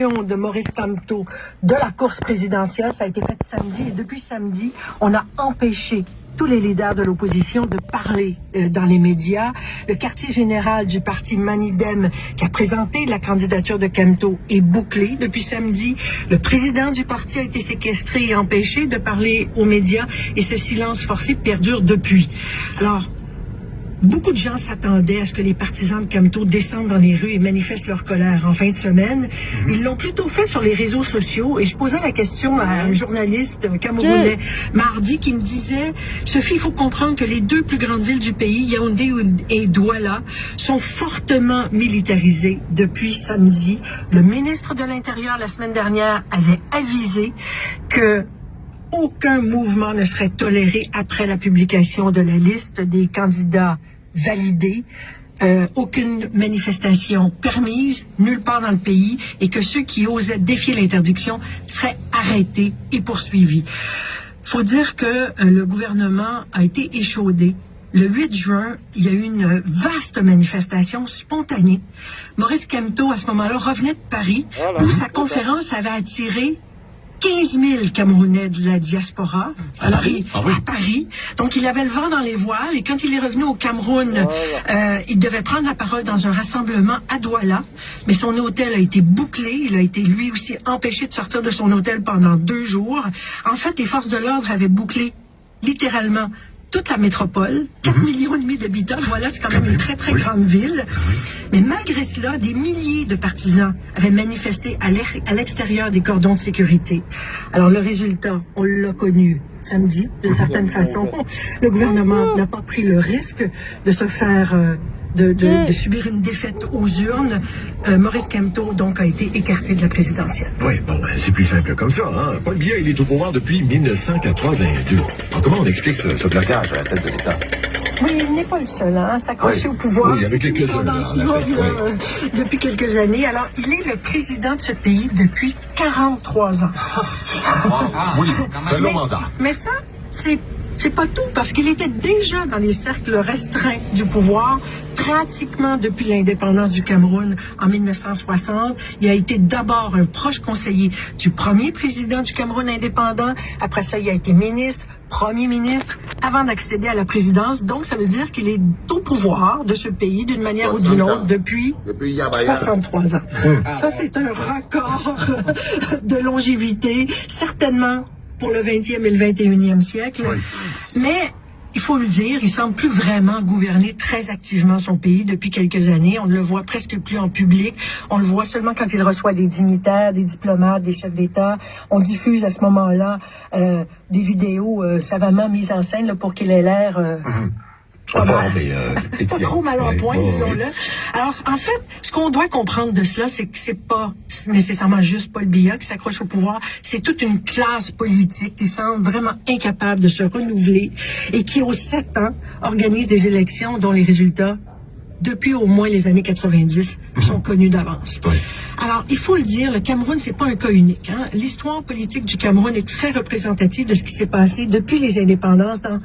de Maurice Kamto de la course présidentielle, ça a été fait samedi, et depuis samedi, on a empêché tous les leaders de l'opposition de parler dans les médias. Le quartier général du parti Manidem, qui a présenté la candidature de Kamto, est bouclé depuis samedi. Le président du parti a été séquestré et empêché de parler aux médias, et ce silence forcé perdure depuis. Alors, beaucoup de gens s'attendaient à ce que les partisans de Kamto descendent dans les rues et manifestent leur colère en fin de semaine. Ils l'ont plutôt fait sur les réseaux sociaux, et je posais la question à un journaliste camerounais mardi qui me disait « Sophie, il faut comprendre que les deux plus grandes villes du pays, Yaoundé et Douala, sont fortement militarisées depuis samedi. Le ministre de l'Intérieur, la semaine dernière, avait avisé que aucun mouvement ne serait toléré après la publication de la liste des candidats validés, aucune manifestation permise nulle part dans le pays, et que ceux qui osaient défier l'interdiction seraient arrêtés et poursuivis. Faut dire que le gouvernement a été échaudé. Le 8 juin, il y a eu une vaste manifestation spontanée. Maurice Kamto, à ce moment-là, revenait de Paris, où sa conférence avait attiré 15 000 Camerounais de la diaspora à Paris. Donc, il avait le vent dans les voiles, et quand il est revenu au Cameroun, il devait prendre la parole dans un rassemblement à Douala, mais son hôtel a été bouclé. Il a été lui aussi empêché de sortir de son hôtel pendant 2 jours. En fait, les forces de l'ordre avaient bouclé littéralement toute la métropole, 4,5 millions d'habitants. Voilà, c'est quand même une très, très grande ville. Mais malgré cela, des milliers de partisans avaient manifesté à l'extérieur des cordons de sécurité. Alors, le résultat, on l'a connu samedi, d'une certaine façon. Le gouvernement n'a pas pris le risque de se faire... De subir une défaite aux urnes. Maurice Kamto, donc, a été écarté de la présidentielle. Oui, bon, c'est plus simple comme ça, hein. Paul Biya, il est au pouvoir depuis 1982. Alors, comment on explique ce blocage à la tête de l'État? Oui, il n'est pas le seul, hein, s'accrocher au pouvoir. Oui, il y avait quelques-uns depuis quelques années. Alors, il est le président de ce pays depuis 43 ans. Oui, c'est un long mandat. Mais ça, c'est pas tout, parce qu'il était déjà dans les cercles restreints du pouvoir pratiquement depuis l'indépendance du Cameroun en 1960. Il a été d'abord un proche conseiller du premier président du Cameroun indépendant. Après ça, il a été ministre, premier ministre, avant d'accéder à la présidence. Donc, ça veut dire qu'il est au pouvoir de ce pays d'une manière ou d'une autre depuis 63 ans. Ça, c'est un record de longévité, certainement pour le 20e et le 21e siècle. Mais il faut le dire, il semble plus vraiment gouverner très activement son pays depuis quelques années. On ne le voit presque plus en public. On le voit seulement quand il reçoit des dignitaires, des diplomates, des chefs d'État. On diffuse à ce moment-là des vidéos savamment mises en scène là, pour qu'il ait l'air... pas trop mal en point, disons-le. Alors, en fait, ce qu'on doit comprendre de cela, c'est que c'est pas nécessairement juste Paul Biya qui s'accroche au pouvoir, c'est toute une classe politique qui semble vraiment incapable de se renouveler et qui, aux 7 ans, organise des élections dont les résultats, depuis au moins les années 90, sont connus d'avance. Alors, il faut le dire, le Cameroun, c'est pas un cas unique, hein. L'histoire politique du Cameroun est très représentative de ce qui s'est passé depuis les indépendances dans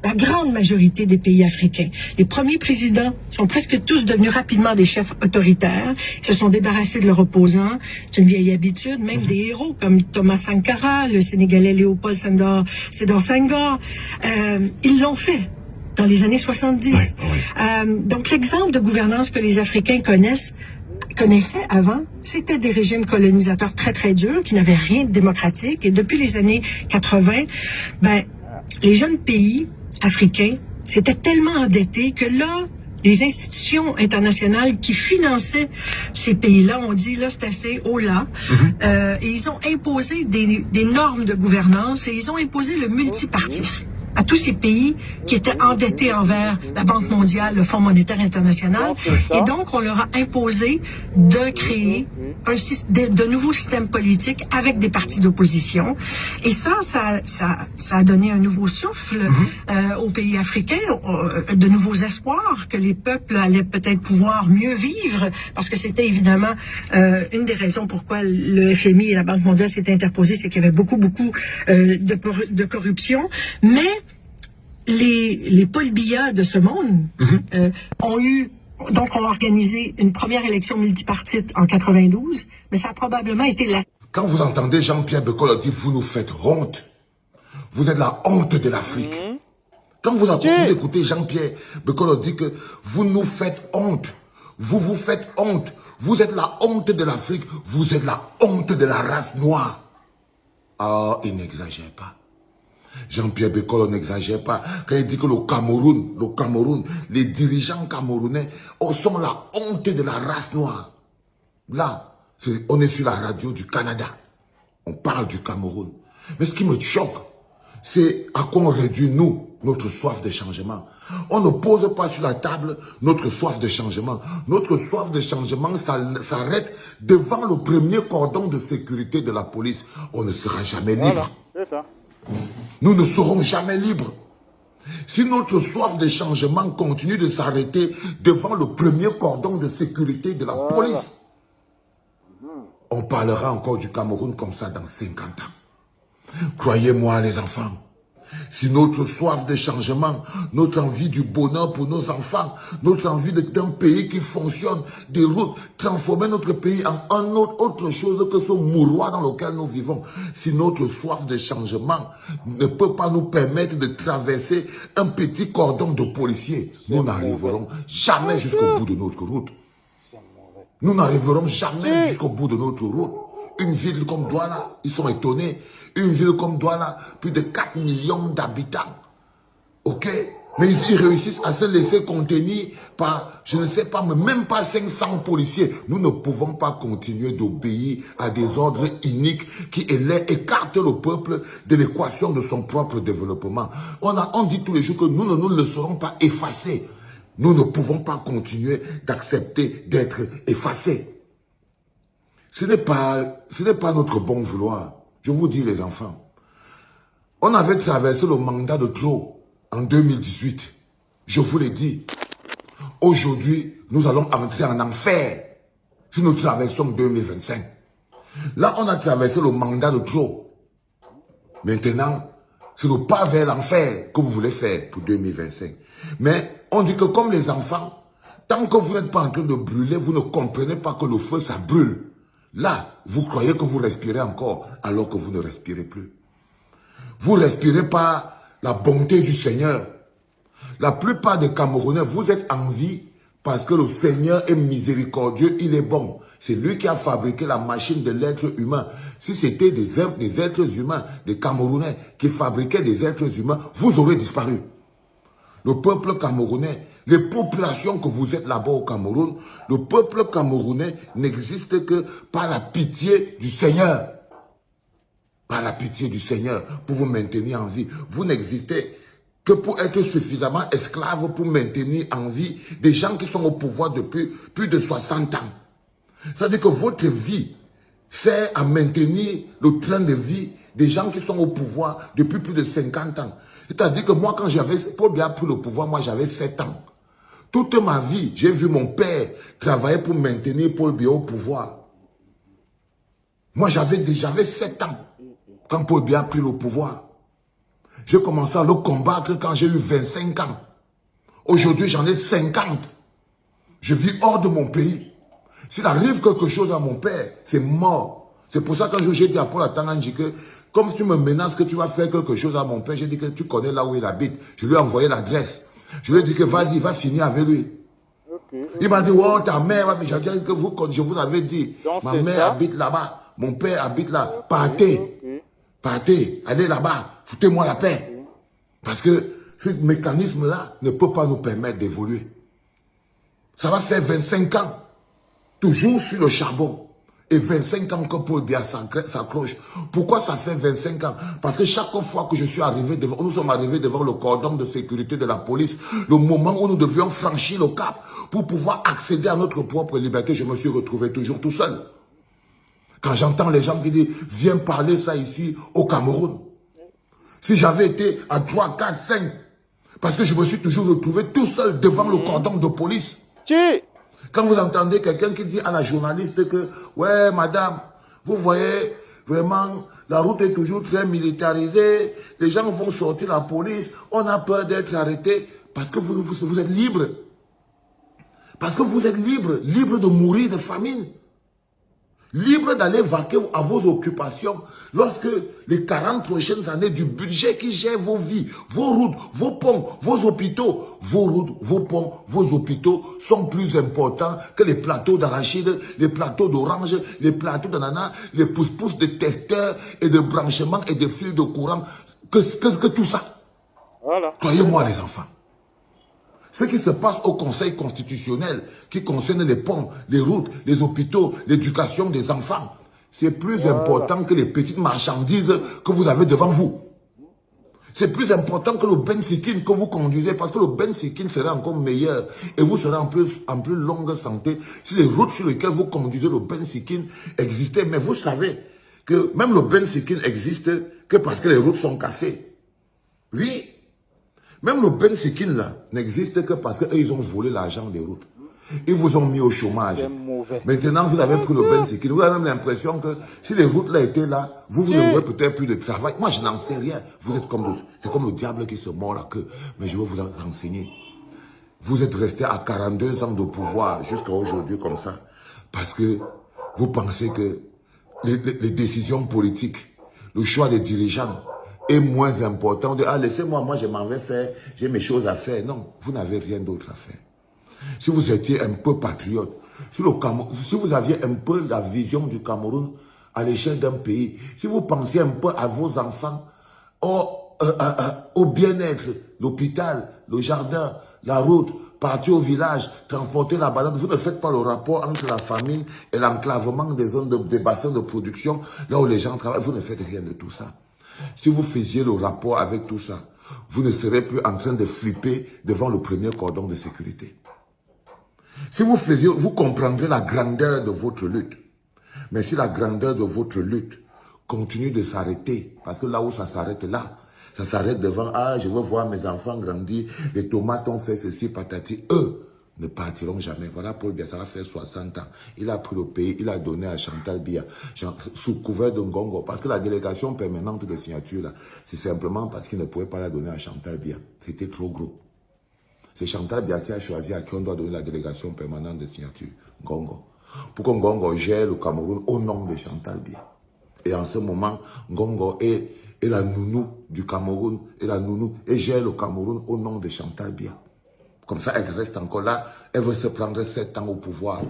la grande majorité des pays africains. Les premiers présidents sont presque tous devenus rapidement des chefs autoritaires. Ils se sont débarrassés de leurs opposants. C'est une vieille habitude, même des héros comme Thomas Sankara, le Sénégalais Léopold Sédar Senghor. Ils l'ont fait dans les années 70. Donc l'exemple de gouvernance que les Africains connaissaient avant, c'était des régimes colonisateurs très, très durs, qui n'avaient rien de démocratique. Et depuis les années 80, les jeunes pays africains s'étaient tellement endettés que là, les institutions internationales qui finançaient ces pays-là ont dit, là, c'est assez, oh là. Et ils ont imposé des normes de gouvernance, et ils ont imposé le multipartisme à tous ces pays qui étaient endettés envers la Banque mondiale, le Fonds monétaire international. Et donc, on leur a imposé de créer de nouveaux systèmes politiques avec des partis d'opposition. Et ça a donné un nouveau souffle aux pays africains, de nouveaux espoirs que les peuples allaient peut-être pouvoir mieux vivre, parce que c'était évidemment une des raisons pourquoi le FMI et la Banque mondiale s'étaient interposés, c'est qu'il y avait beaucoup de corruption. Mais les Paul Biya de ce monde ont eu Donc, on a organisé une première élection multipartite en 92, mais ça a probablement été la... Quand vous entendez Jean-Pierre Bekolo dire « vous nous faites honte », vous êtes la honte de l'Afrique. Quand vous écoutez Jean-Pierre Bekolo dire que vous nous faites honte, vous vous faites honte, vous êtes la honte de l'Afrique, vous êtes la honte de la race noire. Ah, il n'exagère pas. Jean-Pierre Bekolo n'exagère pas. Quand il dit que le Cameroun, les dirigeants camerounais sont la honte de la race noire. Là, on est sur la radio du Canada. On parle du Cameroun. Mais ce qui me choque, c'est à quoi on réduit, nous, notre soif de changement. On ne pose pas sur la table notre soif de changement. Notre soif de changement s'arrête devant le premier cordon de sécurité de la police. On ne sera jamais libre. Voilà, c'est ça. Nous ne serons jamais libres. Si notre soif de changement continue de s'arrêter devant le premier cordon de sécurité de la police, on parlera encore du Cameroun comme ça dans 50 ans. Croyez-moi les enfants, si notre soif de changement, notre envie du bonheur pour nos enfants, notre envie d'un pays qui fonctionne, des routes, transformer notre pays en autre chose que ce mouroir dans lequel nous vivons, si notre soif de changement ne peut pas nous permettre de traverser un petit cordon de policiers, nous n'arriverons jamais jusqu'au bout de notre route. Nous n'arriverons jamais jusqu'au bout de notre route. Une ville comme Douala, ils sont étonnés. Une ville comme Douala, plus de 4 millions d'habitants. Ok? Mais ils réussissent à se laisser contenir par, je ne sais pas, même pas 500 policiers. Nous ne pouvons pas continuer d'obéir à des ordres iniques qui écartent le peuple de l'équation de son propre développement. On dit tous les jours que nous ne nous laisserons pas effacer. Nous ne pouvons pas continuer d'accepter d'être effacés. Ce n'est pas notre bon vouloir. Je vous dis les enfants. On avait traversé le mandat de trop en 2018. Je vous l'ai dit. Aujourd'hui, nous allons entrer en enfer si nous traversons 2025. Là, on a traversé le mandat de trop. Maintenant, c'est le pas vers l'enfer que vous voulez faire pour 2025. Mais on dit que comme les enfants, tant que vous n'êtes pas en train de brûler, vous ne comprenez pas que le feu, ça brûle. Là, vous croyez que vous respirez encore, alors que vous ne respirez plus. Vous ne respirez pas la bonté du Seigneur. La plupart des Camerounais, vous êtes en vie parce que le Seigneur est miséricordieux, il est bon. C'est lui qui a fabriqué la machine de l'être humain. Si c'était des êtres humains, des Camerounais qui fabriquaient des êtres humains, vous aurez disparu. Le peuple camerounais, les populations que vous êtes là-bas au Cameroun, le peuple camerounais n'existe que par la pitié du Seigneur. Par la pitié du Seigneur pour vous maintenir en vie. Vous n'existez que pour être suffisamment esclave pour maintenir en vie des gens qui sont au pouvoir depuis plus de 60 ans. C'est-à-dire que votre vie sert à maintenir le train de vie des gens qui sont au pouvoir depuis plus de 50 ans. C'est-à-dire que moi, quand Paul Biya a pris le pouvoir, moi j'avais 7 ans. Toute ma vie, j'ai vu mon père travailler pour maintenir Paul Biya au pouvoir. Moi, j'avais 7 ans quand Paul Biya a pris le pouvoir. J'ai commencé à le combattre quand j'ai eu 25 ans. Aujourd'hui, j'en ai 50. Je vis hors de mon pays. S'il arrive quelque chose à mon père, c'est mort. C'est pour ça que j'ai dit à Paul Atanganji que, comme tu me menaces que tu vas faire quelque chose à mon père, j'ai dit que tu connais là où il habite. Je lui ai envoyé l'adresse. Je lui ai dit que vas-y, va finir avec lui. Il m'a dit, oh, ta mère, j'ai dit que je vous avais dit, donc, ma mère habite là-bas, mon père habite là, partez, partez, allez là-bas, foutez-moi la paix. Parce que ce mécanisme-là ne peut pas nous permettre d'évoluer. Ça va faire 25 ans, toujours sur le charbon. Et 25 ans que Paul Biya s'accroche. Pourquoi ça fait 25 ans? Parce que chaque fois que je suis arrivé devant, nous sommes arrivés devant le cordon de sécurité de la police, le moment où nous devions franchir le cap pour pouvoir accéder à notre propre liberté, je me suis retrouvé toujours tout seul. Quand j'entends les gens qui disent, viens parler ça ici au Cameroun. Si j'avais été à 3, 4, 5, parce que je me suis toujours retrouvé tout seul devant le cordon de police. Quand vous entendez quelqu'un qui dit à la journaliste que, ouais, madame, vous voyez, vraiment, la route est toujours très militarisée, les gens vont sortir la police, on a peur d'être arrêté, parce que vous êtes libre. Parce que vous êtes libre, libre de mourir de famine. Libre d'aller vaquer à vos occupations. Lorsque les 40 prochaines années du budget qui gère vos vies, vos routes, vos ponts, vos hôpitaux, vos routes, vos ponts, vos hôpitaux sont plus importants que les plateaux d'arachide, les plateaux d'orange, les plateaux d'ananas, les pousse-pousse de testeurs et de branchements et de fils de courant, que tout ça. Voilà. Croyez-moi les enfants. Ce qui se passe au Conseil constitutionnel, qui concerne les ponts, les routes, les hôpitaux, l'éducation des enfants, c'est plus important que les petites marchandises que vous avez devant vous. C'est plus important que le Bensikin que vous conduisez, parce que le Bensikin sera encore meilleur et vous serez en plus longue santé si les routes sur lesquelles vous conduisez le Bensikin existaient. Mais vous savez que même le Bensikin existe que parce que les routes sont cassées. Oui. Même le Bensikin là n'existe que parce qu'ils ont volé l'argent des routes. Ils vous ont mis au chômage. Maintenant, vous avez pris le Bensikin. Vous avez même l'impression que si les routes là étaient là, vous n'aurez peut-être plus de travail. Moi, je n'en sais rien. Vous êtes comme c'est comme le diable qui se mord la queue. Mais je vais vous renseigner. Vous êtes resté à 42 ans de pouvoir jusqu'à aujourd'hui comme ça. Parce que vous pensez que les décisions politiques, le choix des dirigeants, est moins important de « Ah, laissez-moi, moi je m'en vais faire, j'ai mes choses à faire ». Non, vous n'avez rien d'autre à faire. Si vous étiez un peu patriote, si vous aviez un peu la vision du Cameroun à l'échelle d'un pays, si vous pensiez un peu à vos enfants, au bien-être, l'hôpital, le jardin, la route, partir au village, transporter la banane, vous ne faites pas le rapport entre la famine et l'enclavement des zones des bassins de production, là où les gens travaillent, vous ne faites rien de tout ça. Si vous faisiez le rapport avec tout ça, vous ne serez plus en train de flipper devant le premier cordon de sécurité. Si vous faisiez, vous comprendrez la grandeur de votre lutte. Mais si la grandeur de votre lutte continue de s'arrêter, parce que là où ça s'arrête là, ça s'arrête devant, ah, je veux voir mes enfants grandir, les tomates ont fait ceci, patati, eux ne partiront jamais. Voilà Paul Biya, ça va faire 60 ans. Il a pris le pays, il a donné à Chantal Biya, sous couvert de Ngongo. Parce que la délégation permanente de signature, là, c'est simplement parce qu'il ne pouvait pas la donner à Chantal Biya. C'était trop gros. C'est Chantal Biya qui a choisi à qui on doit donner la délégation permanente de signature, Ngongo. Pour que Ngongo gère le Cameroun au nom de Chantal Biya. Et en ce moment, Ngongo est la nounou du Cameroun, et gère le Cameroun au nom de Chantal Biya. Comme ça, elle reste encore là. Elle veut se prendre 7 ans au pouvoir,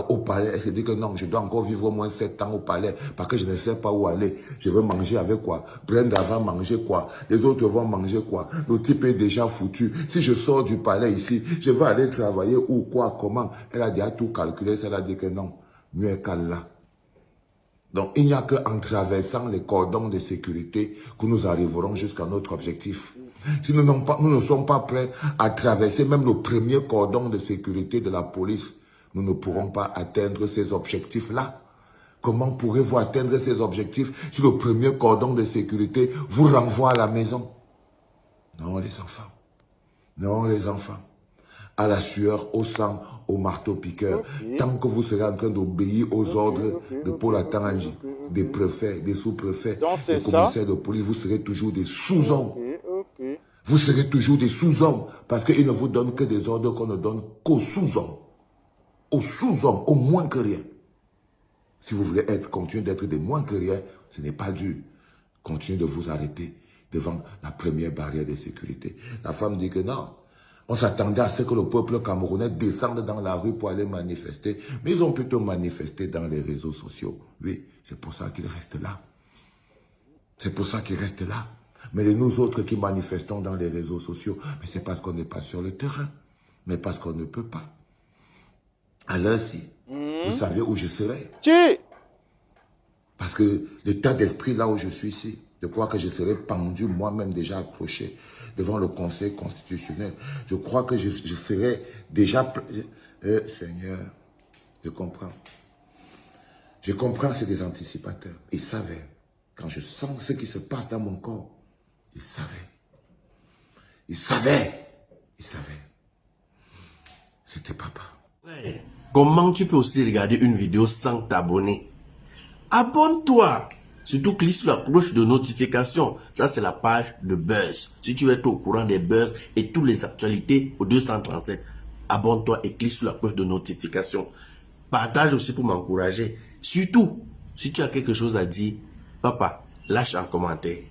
au palais. Elle se dit que non, je dois encore vivre au moins 7 ans au palais parce que je ne sais pas où aller. Je veux manger avec quoi? Brenda va manger quoi? Les autres vont manger quoi? Le type est déjà foutu. Si je sors du palais ici, je vais aller travailler où, quoi, comment? Elle a déjà tout calculé. Elle a dit que non, mieux qu'elle là. Donc, il n'y a qu'en traversant les cordons de sécurité que nous arriverons jusqu'à notre objectif. Si nous ne sommes pas prêts à traverser même le premier cordon de sécurité de la police, nous ne pourrons pas atteindre ces objectifs-là. Comment pourrez-vous atteindre ces objectifs si le premier cordon de sécurité vous renvoie à la maison? Non, les enfants. Non, les enfants. À la sueur, au sang, au marteau-piqueur. Tant que vous serez en train d'obéir aux ordres de Paul Atanganji, des préfets, des sous-préfets, des commissaires de police, vous serez toujours des sous-hommes. Vous serez toujours des sous-hommes parce qu'ils ne vous donnent que des ordres qu'on ne donne qu'aux sous-hommes. Aux sous-hommes, au moins que rien. Si vous voulez continuer d'être des moins que rien, ce n'est pas dur. Continuez de vous arrêter devant la première barrière de sécurité. La femme dit que non. On s'attendait à ce que le peuple camerounais descende dans la rue pour aller manifester. Mais ils ont plutôt manifesté dans les réseaux sociaux. Oui, c'est pour ça qu'ils restent là. C'est pour ça qu'ils restent là. Mais nous autres qui manifestons dans les réseaux sociaux, mais c'est parce qu'on n'est pas sur le terrain. Mais parce qu'on ne peut pas. Alors si, vous savez où je serai? Parce que l'état d'esprit là où je suis ici, je crois que je serai pendu, moi-même déjà accroché devant le Conseil constitutionnel. Je crois que je serai déjà... Seigneur, je comprends. Je comprends, c'est des anticipateurs. Ils savaient. Quand je sens ce qui se passe dans mon corps, ils savaient. Ils savaient. Ils savaient. C'était papa. Ouais. Comment tu peux aussi regarder une vidéo sans t'abonner? Abonne-toi. Surtout clique sur la cloche de notification. Ça, c'est la page de Buzz. Si tu veux être au courant des buzz et toutes les actualités au 237. abonne-toi et clique sur la cloche de notification. Partage aussi pour m'encourager. Surtout, si tu as quelque chose à dire, papa, lâche un commentaire.